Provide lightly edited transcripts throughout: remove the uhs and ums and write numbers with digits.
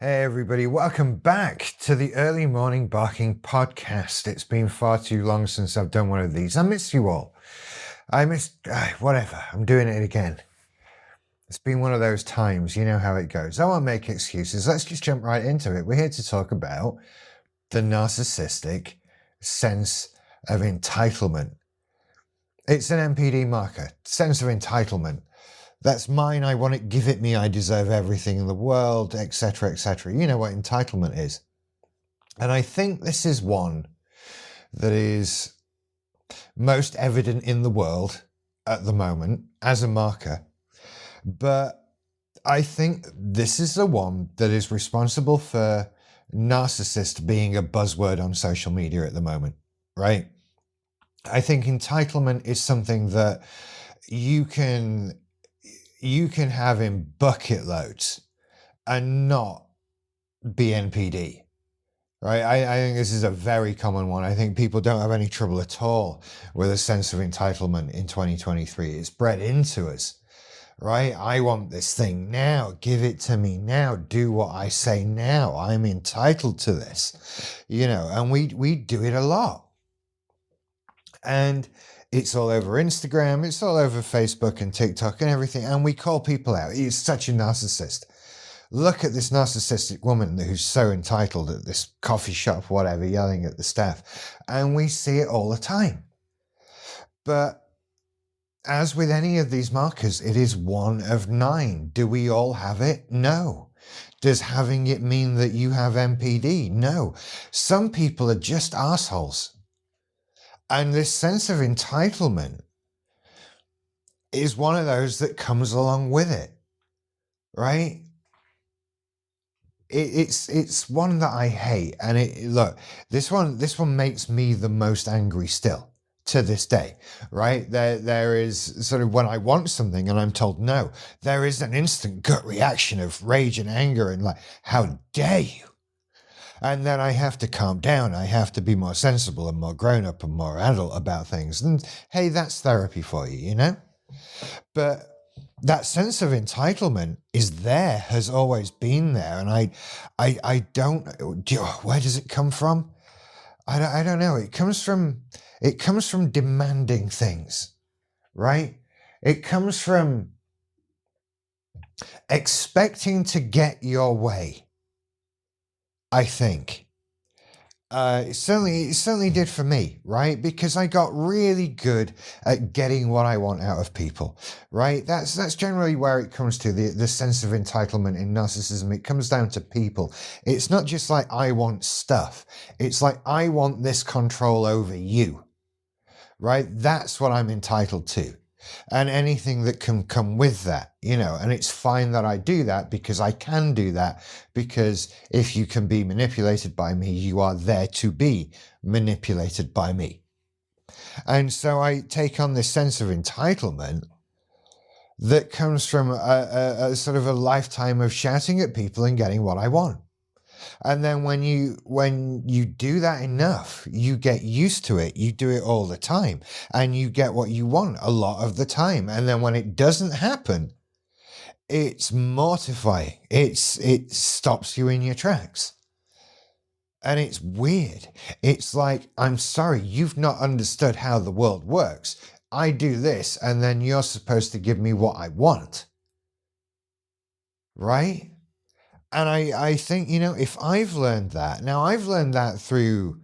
Hey everybody, welcome back to the Early Morning Barking podcast. It's been far too long since I've done one of these. I miss you all. Whatever, I'm doing it again. It's been one of those times, you know how it goes. I won't make excuses, let's just jump right into it. We're here to talk about the narcissistic sense of entitlement. It's an NPD marker, sense of entitlement. That's mine, I want it, give it me, I deserve everything in the world, etc., etc. You know what entitlement is. And I think this is one that is most evident in the world at the moment as a marker. But I think this is the one that is responsible for narcissist being a buzzword on social media at the moment, right? I think entitlement is something that you can have in bucket loads and not be NPD, right? I think this is a very common one. I think people don't have any trouble at all with a sense of entitlement in 2023. It's bred into us, right? I want this thing now. Give it to me now. Do what I say now. I'm entitled to this, and we do it a lot. And it's all over Instagram, it's all over Facebook and TikTok and everything. And we call people out. He's such a narcissist. Look at this narcissistic woman who's so entitled at this coffee shop, whatever, yelling at the staff. And we see it all the time. But as with any of these markers, it is one of 9. Do we all have it? No. Does having it mean that you have NPD? No. Some people are just assholes. And this sense of entitlement is one of those that comes along with it, right? It's one that I hate. And look, this one makes me the most angry still to this day, right? There is sort of when I want something and I'm told no, there is an instant gut reaction of rage and anger and like, how dare you? And then I have to calm down. I have to be more sensible and more grown up and more adult about things. And hey, that's therapy for you, But that sense of entitlement is there, has always been there. And I don't, where does it come from? I don't know. It comes from demanding things, right? It comes from expecting to get your way. I think. It certainly did for me, right? Because I got really good at getting what I want out of people, right? That's generally where it comes to the sense of entitlement in narcissism. It comes down to people. It's not just like I want stuff. It's like I want this control over you, right? That's what I'm entitled to. And anything that can come with that, and it's fine that I do that because I can do that, because if you can be manipulated by me, you are there to be manipulated by me. And so I take on this sense of entitlement that comes from a sort of a lifetime of shouting at people and getting what I want. And then when you do that enough, you get used to it. You do it all the time and you get what you want a lot of the time. And then when it doesn't happen, it's mortifying. It stops you in your tracks. And it's weird. It's like, I'm sorry, you've not understood how the world works. I do this and then you're supposed to give me what I want. Right? And I think, if I've learned that, now I've learned that through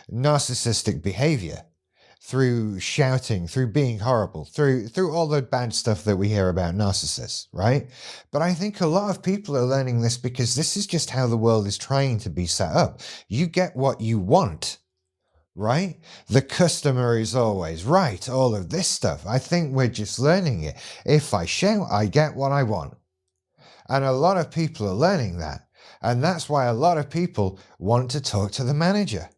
narcissistic behavior, through shouting, through being horrible, through all the bad stuff that we hear about narcissists, right? But I think a lot of people are learning this because this is just how the world is trying to be set up. You get what you want, right? The customer is always right, all of this stuff. I think we're just learning it. If I shout, I get what I want. And a lot of people are learning that. And that's why a lot of people want to talk to the manager.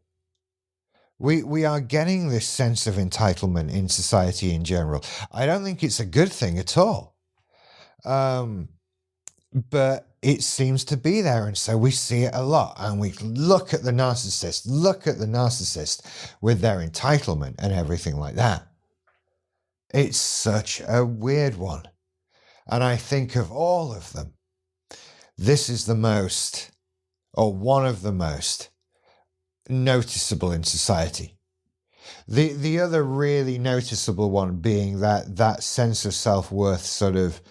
We are getting this sense of entitlement in society in general. I don't think it's a good thing at all. But it seems to be there. And so we see it a lot. And we look at the narcissist with their entitlement and everything like that. It's such a weird one. And I think of all of them, this is the most or one of the most noticeable in society. The other really noticeable one being that sense of self-worth, sort of,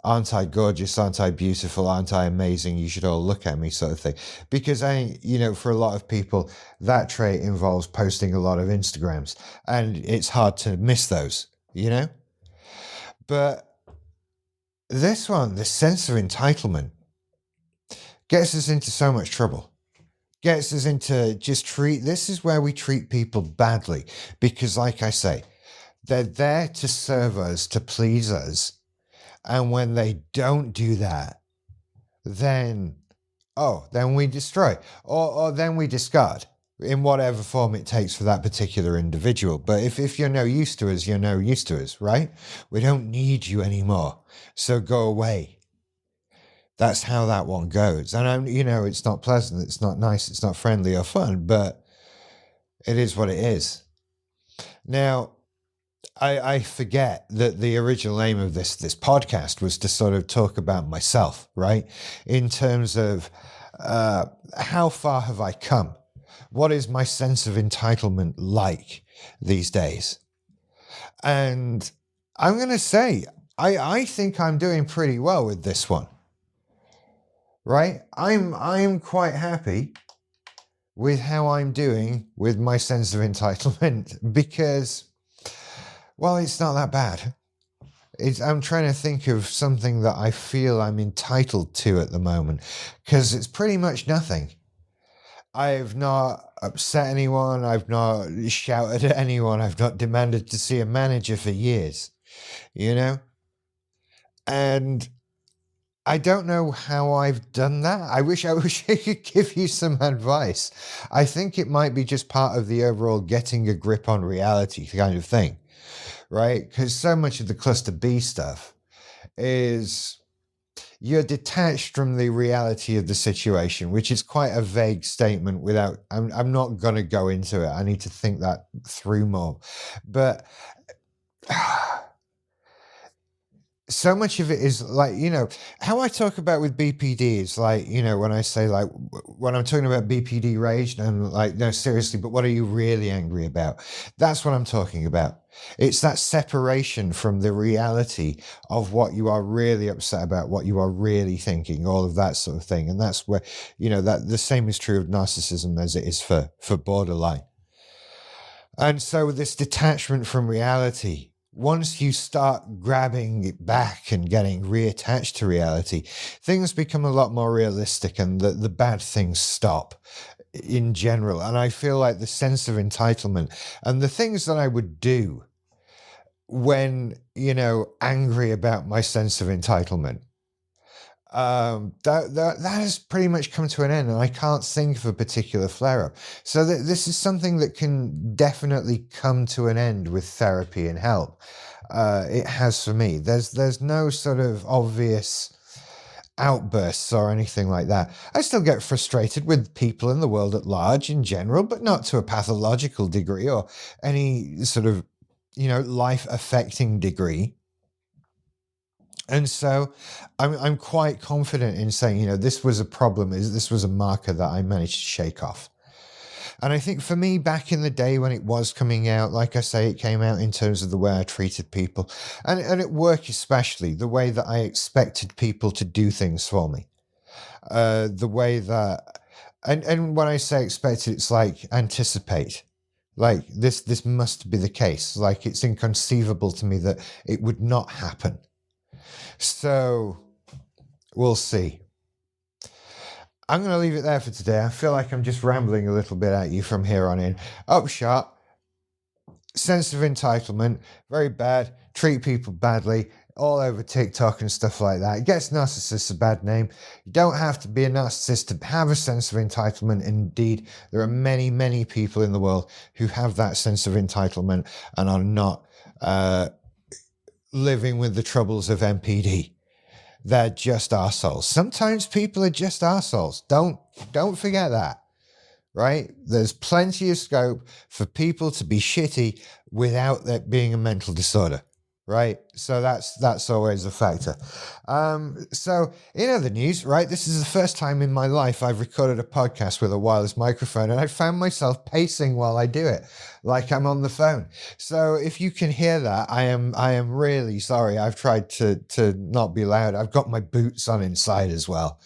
aren't I gorgeous, aren't I beautiful, aren't I amazing, you should all look at me sort of thing. Because for a lot of people, that trait involves posting a lot of Instagrams, and it's hard to miss those, you know? But this one, the sense of entitlement, gets us into so much trouble. Gets us into this is where we treat people badly. Because, like I say, they're there to serve us, to please us. And when they don't do that, then, then we destroy, or then we discard in whatever form it takes for that particular individual. But if you're no use to us, you're no use to us, right? We don't need you anymore. So go away. That's how that one goes. And it's not pleasant, it's not nice, it's not friendly or fun, but it is what it is. Now, I forget that the original aim of this podcast was to sort of talk about myself, right? In terms of how far have I come? What is my sense of entitlement like these days? And I'm going to say, I think I'm doing pretty well with this one, right? I'm quite happy with how I'm doing with my sense of entitlement because, well, it's not that bad. I'm trying to think of something that I feel I'm entitled to at the moment, because it's pretty much nothing. I've not upset anyone. I've not shouted at anyone. I've not demanded to see a manager for years, you know? And I don't know how I've done that. I wish I could give you some advice. I think it might be just part of the overall getting a grip on reality kind of thing, right? Because so much of the cluster B stuff is you're detached from the reality of the situation, which is quite a vague statement without, I'm not going to go into it. I need to think that through more. But so much of it is like, how I talk about with BPD is like, when I say, like, when I'm talking about BPD rage, and I'm like, no, seriously, but what are you really angry about? That's what I'm talking about. It's that separation from the reality of what you are really upset about, what you are really thinking, all of that sort of thing. And that's where, that the same is true of narcissism as it is for borderline. And so this detachment from reality, once you start grabbing it back and getting reattached to reality, things become a lot more realistic, and the bad things stop in general. And I feel like the sense of entitlement and the things that I would do when, angry about my sense of entitlement, that has pretty much come to an end, and I can't think of a particular flare-up. So this is something that can definitely come to an end with therapy and help. It has for me. There's no sort of obvious outbursts or anything like that. I still get frustrated with people in the world at large in general, but not to a pathological degree or any sort of, life-affecting degree. And so I'm quite confident in saying, this was a problem, this was a marker that I managed to shake off. And I think for me, back in the day when it was coming out, like I say, it came out in terms of the way I treated people, and at work especially, the way that I expected people to do things for me. The way that, and when I say expected, it's like anticipate. Like this must be the case. Like it's inconceivable to me that it would not happen. So we'll see. I'm going to leave it there for today. I feel like I'm just rambling a little bit at you from here on in. Upshot, sense of entitlement, very bad, treat people badly, all over TikTok and stuff like that. It gets narcissists a bad name. You don't have to be a narcissist to have a sense of entitlement. Indeed, there are many, many people in the world who have that sense of entitlement and are not living with the troubles of NPD. They're just arseholes. Sometimes people are just arseholes. Don't forget that, right? There's plenty of scope for people to be shitty without that being a mental disorder. right? So that's always a factor. So in other news, right, this is the first time in my life I've recorded a podcast with a wireless microphone, and I found myself pacing while I do it, like I'm on the phone. So if you can hear that, I am really sorry. I've tried to not be loud. I've got my boots on inside as well,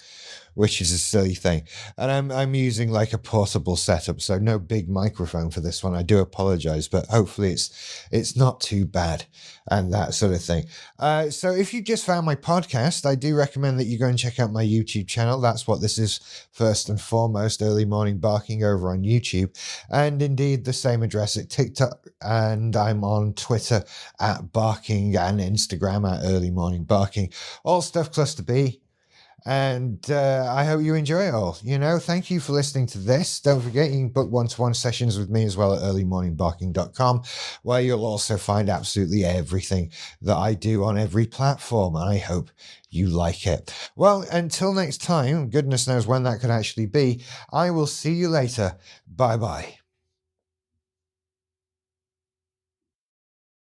which is a silly thing. And I'm using like a portable setup, so no big microphone for this one. I do apologize, but hopefully it's not too bad and that sort of thing. So if you just found my podcast, I do recommend that you go and check out my YouTube channel. That's what this is first and foremost, Early Morning Barking over on YouTube. And indeed the same address at TikTok, and I'm on Twitter at Barking and Instagram at Early Morning Barking. All stuff Cluster B. And I hope you enjoy it all. Thank you for listening to this. Don't forget, you can book one-to-one sessions with me as well at earlymorningbarking.com, where you'll also find absolutely everything that I do on every platform. I hope you like it. Well, until next time, goodness knows when that could actually be, I will see you later. Bye-bye.